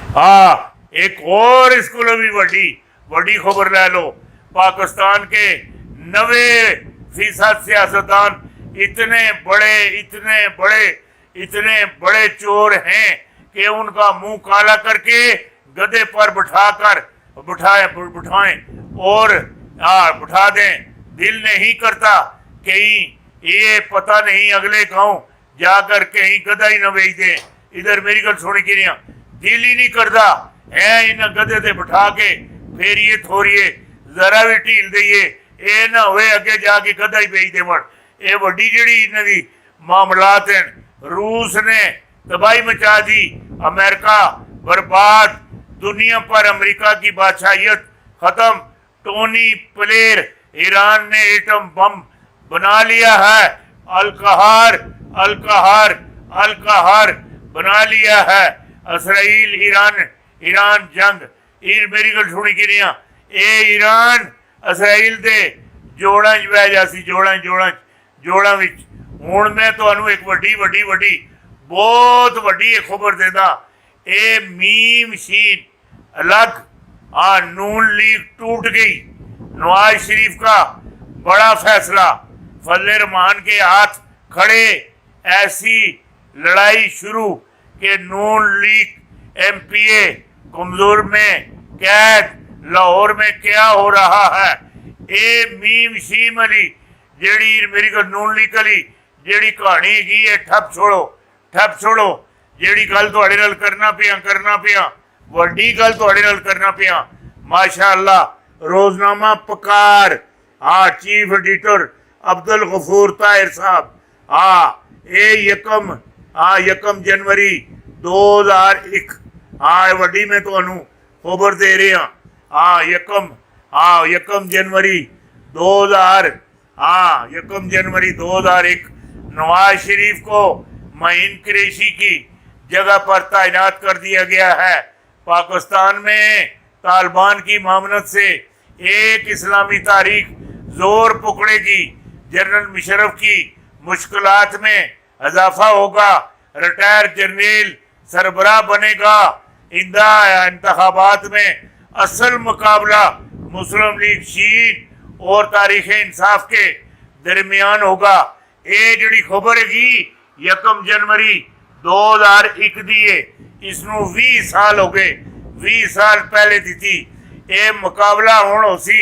हाँ, एक और इसको भी बड़ी बड़ी खबर ले लो। पाकिस्तान के 90% सियासतदान इतने बड़े चोर हैं कि उनका मुंह काला करके गधे पर बिठाएं और बिठा दें। दिल नहीं करता कहीं ये पता नहीं अगले गांव जाकर कहीं गधा ही न बेच दें। इधर मेरी गल सुनी कि नहीं, दिल ही नहीं करता है इन गधे से बिठा के फेरिए थोड़िए जरा भी ढील दईए, ये ना होए अगे जाके गधा ही बेच दे। ये वड्डी जिहड़ी इन्हां दी मामलात हैं। रूस ने तबाही मचा दी, अमेरिका बर्बाद, दुनिया पर अमेरिका की बादशाहियत खत्म। टोनी ब्लेयर ईरान ने एटम बम बना लिया है। अलकहार अलकहार अलकहार बना लिया है। इसराइल ईरान जंग मेरी गल सुनी कि नहीं, ये ईरान इसराइल दे जोड़ा च बह जासी, जोड़ा विच। हुण मैं तुहानू एक वड्डी बहुत वड्डी खबर देना। ये मीम मशीन अलग नून लीग टूट गई। नवाज शरीफ का बड़ा फैसला, फजल रहमान के हाथ खड़े, ऐसी लड़ाई शुरू कि नून लीग एमपीए कमजोर में कैद। लाहौर में क्या हो रहा है? ये मीम शीम अली जेड़ी मेरी को नून लीग अली जेड़ी कहानी है ठप छोड़ो जेड़ी गल तुहाडे नाल करना पिया वड्डी गल तुहाडे नाल करना पिया। माशाअल्लाह रोजनामा पकार चीफ एडिटर अब्दुल गफूर ताहिर साहब ये यकम जनवरी 2001 वड्डी मैं तुहानू खबर दे रहा। यकम जनवरी 2001 नवाज शरीफ को महीन कुरैशी की जगह पर तैनात कर दिया गया है। पाकिस्तान में तालिबान की मामनत से एक इस्लामी तारीख जोर पकड़ेगी। जनरल मुशर्रफ की मुश्किलात में इजाफा होगा। रिटायर जनरल सरबराह बनेगा। इंदा इंतखाबात में असल मुकाबला मुस्लिम लीग शीन और तारीख इंसाफ के दरमियान होगा। ये जड़ी खबर हैगी यकम जनवरी 2001 दी है, इसनू 20 साल हो गए। 20 साल पहले दी थी। ये मुकाबला हुण होसी।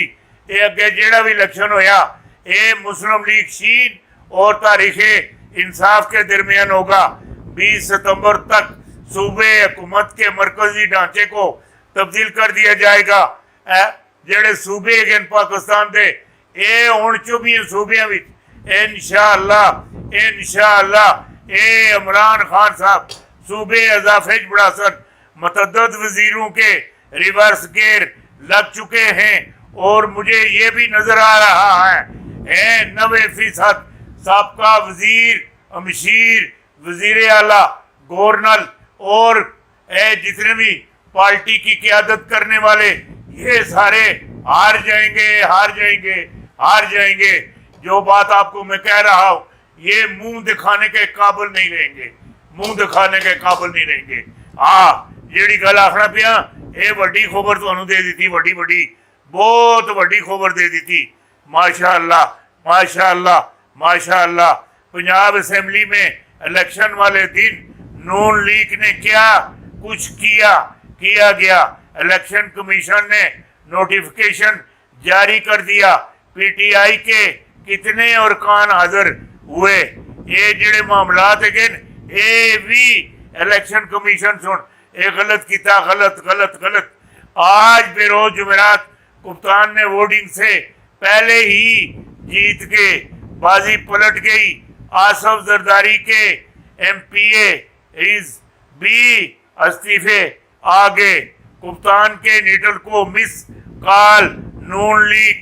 ये अगे जेड़ा भी इलेक्शन होया ये मुस्लिम लीग शीन और तारीख इंसाफ के दरमियान होगा। 20 सितंबर तक सूबे हुकूमत के मरकजी ढांचे को तब्दील कर दिया जाएगा। जेड़े सूबे हैं पाकिस्तान के ये हुण 24 सूबियां विच इंशाअल्लाह ये इमरान खान साहब सूबे इजाफे बढ़ा सन। मतअद्दद वजीरों के रिवर्स गेयर लग चुके हैं और मुझे ये भी नजर आ रहा है 90% साबका वजीर अमशीर वजीर आला गवर्नर और जितने भी पार्टी की क़यादत करने वाले ये सारे हार जाएंगे। जो बात आपको मैं कह रहा हूँ ये मुंह दिखाने के काबिल नहीं रहेंगे। जेड़ी गल आखना पिया ये वड्डी खबर तुहानू दे दी थी। बहुत वड्डी खबर दे दी थी। माशाअल्लाह पंजाब असेंबली में इलेक्शन वाले दिन नून लीग ने क्या कुछ किया गया। इलेक्शन कमीशन ने नोटिफिकेशन जारी कर दिया। पीटीआई के कितने अरकान हाजिर हुए। ये जेड़े मामलात है ये भी इलेक्शन कमीशन सुन ये गलत किया। गलत आज बेरोज जुमेरात कप्तान ने वोटिंग से पहले ही जीत के बाजी पलट गई। आसफ जरदारी के एमपीए भी इस्तीफे आ गए। कप्तान के नीडल को मिस कॉल। नून लीग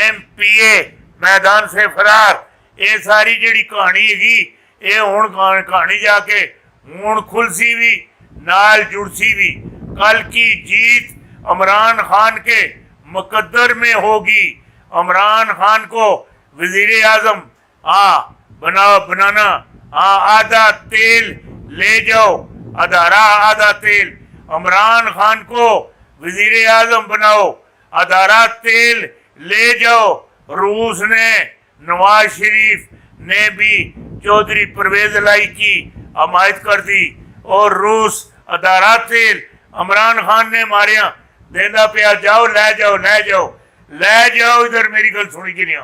एमपीए मैदान से फरार। ये सारी जी कहानी हैगी ये हुण कहानी जाके हुण खुलसी भी नाल जुड़सी भी। कल की जीत इमरान खान के मुकद्दर में होगी। इमरान खान को वजीर आजम बनाना आधा तेल ले जाओ आधा तेल इमरान खान को वजीर आजम बनाओ, अदारा तेल ले जाओ। रूस ने, नवाज शरीफ ने भी चौधरी परवेज लाई की हमायत कर दी और रूस अदारा तेल इमरान खान ने मारिया देना पिया, जाओ ले जाओ ले जाओ ले जाओ। इधर मेरी गल सुनी कि नहीं,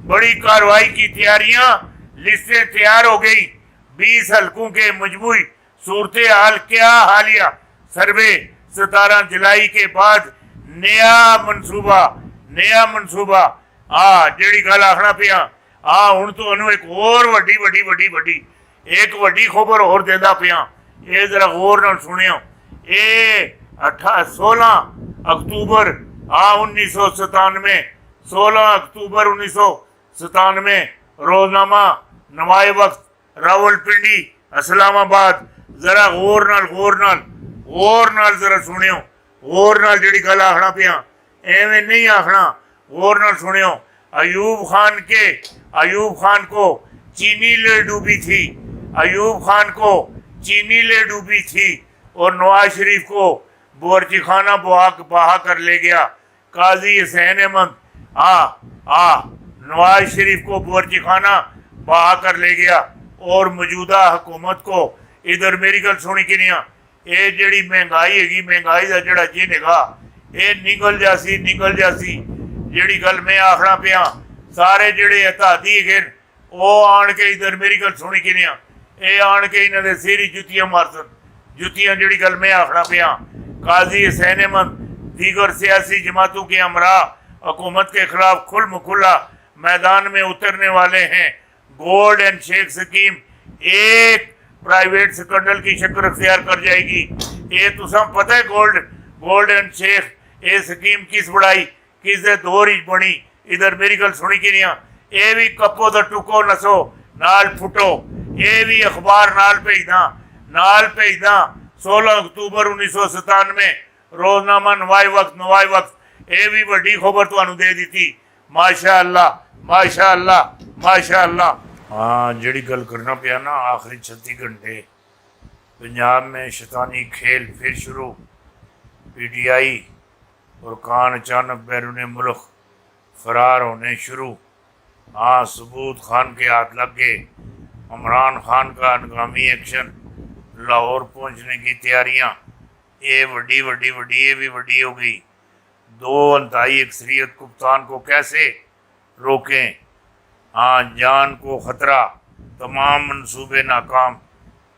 बड़ी कार्रवाई की तैयारियां, लिस्टें तैयार हो गई। 20 हलकों के मजमूई सूरत हाल क्या हालिया सर्वे 17 जुलाई के बाद नया मनसूबा जी गल आखना पिया। हूँ तो एक और वड्डी खबर होर देता पिया, ये जरा गौर नाल सुनियो। ये 16 अक्तूबर 1997, 16 अक्तूबर 1997 रोजनामा नवाए वक्त रावलपिंडी इस्लामाबाद। जरा गौर नाल जरा सुनियो, गौर नाल जी गल आखना पिया, एवें नहीं आखना, गौर नाल सुनियो। अयूब खान को चीनी ले डूबी थी, अयूब खान को चीनी ले डूबी थी और नवाज शरीफ को बोरची खाना बहा कर ले गया काजी हुसैन अहमद। नवाज शरीफ को बोरची खाना बहा कर ले गया और मौजूदा हुकूमत को। इधर मेरी गल सुनी कि नहीं, ये जी महंगाई हैगी, महंगाई का जोड़ा जिन है ये निकल जासी जी गल मैं आखना पिया। सारे जोड़े हतादी है वो आन के इधर मेरी गल सुनी कि नहीं, ये आन के इन्होंने सिर जुतियां मारसन, जुतियां जी गल मैं आखना पिया। काजी हुसैन अहमद दीगर सियासी जमातों के हमरा हुकूमत के खिलाफ खुला मैदान में उतरने वाले हैं। गोल्ड एंड शेक स्कीम एक प्राइवेट स्कैंडल की शक्ल अख्तियार कर जाएगी। ये तो सब पता है, गोल्ड एंड शेक ये स्कीम किस बढ़ाई, किस दौर ही बनी। इधर मेरी गल सुनी कि नहीं, ये भी कपो तो टुको नसो नाल फुटो, ये भी अखबार नाल भेजना 16 अक्तूबर 1997 रोजनामा नवाए वक्त ये भी बड़ी खबर तुहानू दे दी। माशा अल्लाह। हाँ जी गल करना पिया ना, आखिरी 36 घंटे पंजाब में शैतानी खेल फिर शुरू। PTI और खान अचानक बैरून मुल्क फरार होने शुरू। सबूत खान के हाथ लग गए। इमरान खान का हंगामी एक्शन, लाहौर पहुंचने की तैयारियां, ये वड्डी हो गई। 2 अंतहाई अक्सरियत कप्तान को कैसे रोकें, जान को खतरा, तमाम मंसूबे नाकाम,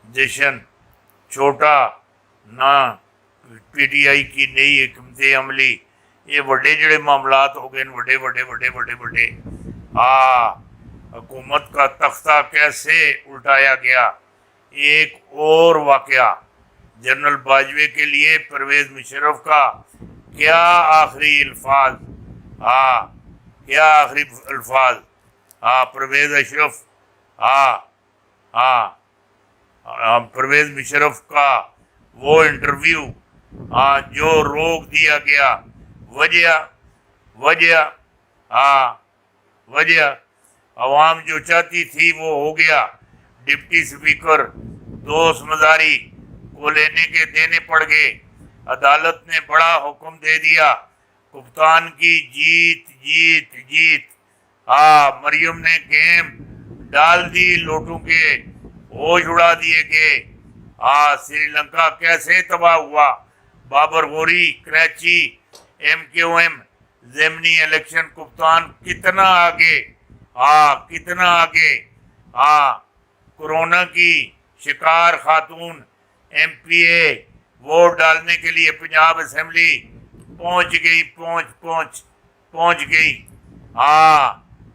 जश्न छोटा ना, PTI की नई हिकमत अमली, ये बड़े जड़े मामलात हो गए, बड़े हुकूमत का तख्ता कैसे उल्टाया गया। एक और वाकया, जनरल बाजवे के लिए परवेज मुशर्रफ का क्या आखिरी अल्फाज, परवेज अशरफ, परवेज मुशर्रफ का वो इंटरव्यू जो रोक दिया गया। वजह अवाम जो चाहती थी वो हो गया। डिप्टी स्पीकर दोस्त मजारी को देने पड़ गए। अदालत ने बड़ा हुक्म दे दिया, कप्तान की जीत। मरियम ने गेम डाल दी, लोटों के होश उड़ा दिए गए। श्रीलंका कैसे तबाह हुआ। बाबर गोरी, कराची, MQM ज़ेमनी इलेक्शन, कप्तान कितना आगे। कोरोना की शिकार खातून MPA वोट डालने के लिए पंजाब असेंबली पहुंच गई।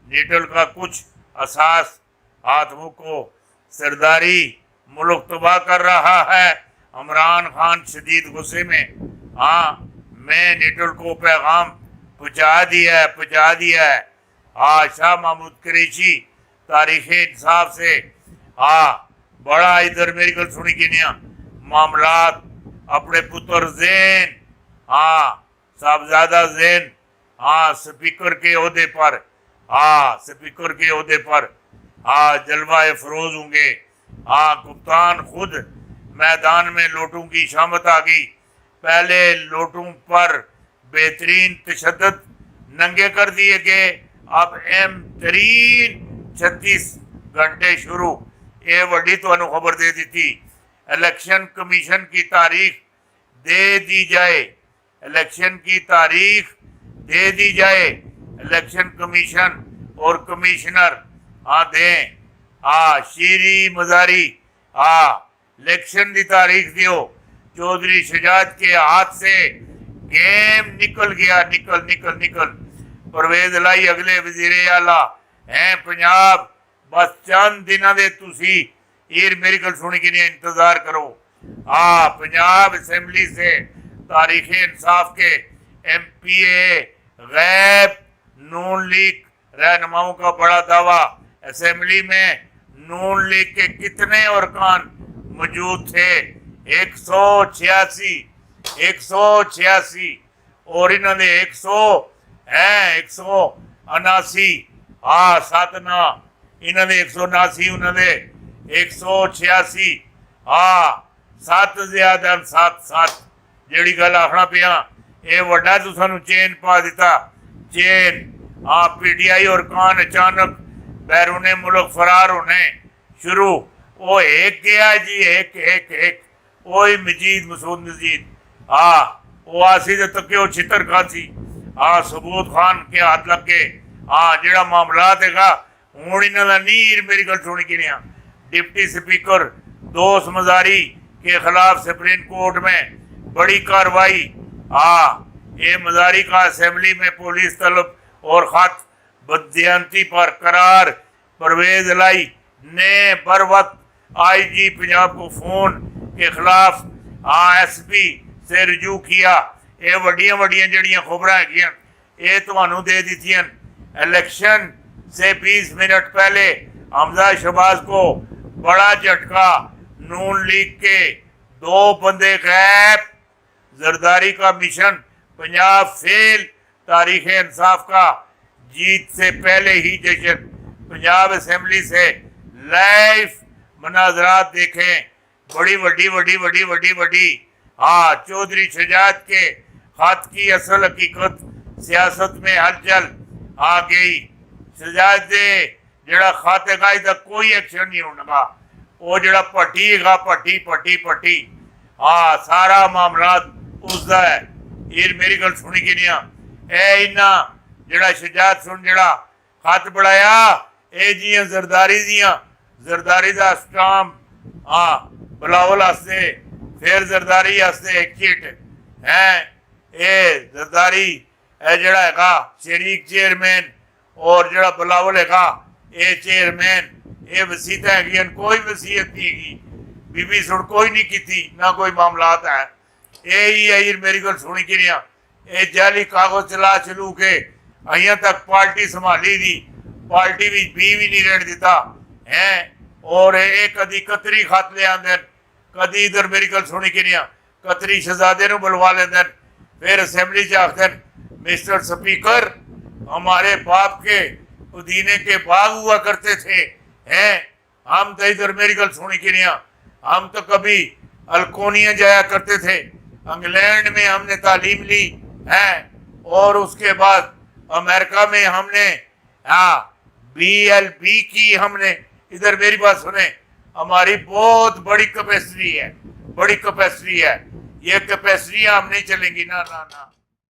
नीटल का कुछ असास आदमों को सरदारी मुल्क तबाह कर रहा है। इमरान खान शदीद गुस्से में। मैं नीटल को पैगाम पहुँचा दिया है। शाह महमूद कुरैशी तारीख इंसाफ से बड़ा इधर मेरी गल सुनी कि नहीं, मामलात अपने पुत्र जैन, साहबजादा जैन स्पीकर के ओहदे पर जलवा अफरोज होंगे। कप्तान खुद मैदान में लोटों की शामत आ गई। पहले लोटों पर बेहतरीन तशद्दुद नंगे कर दिए गए। अब M3 36 घंटे शुरू। ये वड्डी तुहानू खबर दे दी। इलेक्शन कमीशन की तारीख दे दी जाए, इलेक्शन की तारीख दे दी जाए। इलेक्शन कमीशन और कमिश्नर दें। शीरी मजारी इलेक्शन की तारीख दियो। चौधरी शजाद के हाथ से गेम निकल गया, निकल। परवेज लाई अगले वजीरे आला हैं पंजाब। बस चंद दिनों के तुसी मेरी गल सुनी कि नहीं, इंतजार करो। पंजाब असेंबली से तारीख इंसाफ के MPA गैब नून लीग रहनुमाओं का बड़ा दावा। असेंबली में नून लीग के कितने अरकान मौजूद थे? 186 और इन्होंने 179 सातना इन्होंने 179 उन्होंने 186 सत्त ज्यादा 7 जेड़ी गल आखना पिया ये वड्डा तू सानू चेन पा दिता। चेन PTI और कान अचानक बैरूने मुल्क फरार होने शुरू। वो एक गया जी, एक ओए मजीद मसूद मजीद वो आसी दे तक वो छितर खासी सबूत खान के हाथ लग के जेड़ा मामला हैगा हूँ इन्हों नीर मेरी गल सुनी कि डिप्टी स्पीकर दोस्त मजारी के खिलाफ सुप्रीम कोर्ट में बड़ी कार्रवाई। ये मजारी का असेंबली में पुलिस तलब और खत बददियांती पर करार। परवेज लाई ने बर वक्त IG पंजाब को फोन के खिलाफ SP से रजू किया। ये वड्डियां जड़ियां खबर है ये तुहानू दे दी। इलेक्शन से 20 मिनट पहले हमजा शहबाज को बड़ा झटका। नून लीग के 2 बंदे गैब। जरदारी का मिशन पंजाब फेल। तारीख इंसाफ का जीत से पहले ही जश्न। पंजाब असेंबली से लाइव मनाजरात देखें। बड़ी वड्डी चौधरी शजाद के खत की असल हकीकत सियासत में हलचल आ गई। शजाद दे जड़ा खत है इसका कोई एक्शन नहीं होगा। वो जड़ा भट्टी है भट्टी सारा मामला उसका है। ये मेरी गल सुनी कि नहीं इन्ना जड़ा शजाद सुन जड़ा खत बढ़ाया ये जियां जरदारी का स्टाम बिलावल वास्ते फिर जरदारी वास्ते एक चिट है। ये जरदारी जड़ा है शरीक चेयरमैन और जड़ा बिलावल है ये चेयरमैन। ये वसीयत है कोई वसीयत नहीं है बीबी सुन कोई नहीं की ना कोई मामलात है। यही है मेरी गल सुनी कि ये जाली कागज चला चलू के अहिया तक पार्टी संभाली दी। पार्टी भी नहीं रहने दिता है। और ये कदी कतरी खत ले आंदे कदी इधर मेरी गल सुनी कि कतरी शहजादे नूं बुलवा लेंदे। फिर असेंबली च आखदे मिस्टर स्पीकर हमारे बाप के पुदीने के बाग हुआ करते थे हैं। हम तो इधर मेरी गल सुनी कि हम तो कभी अल्कोनिया जाया करते थे। इंग्लैंड में हमने तालीम ली है और उसके बाद अमेरिका में हमने BLB की हमने। इधर मेरी बात सुने हमारी बहुत बड़ी कैपेसिटी है ये कैपेसिटियां हम नहीं चलेंगी ना।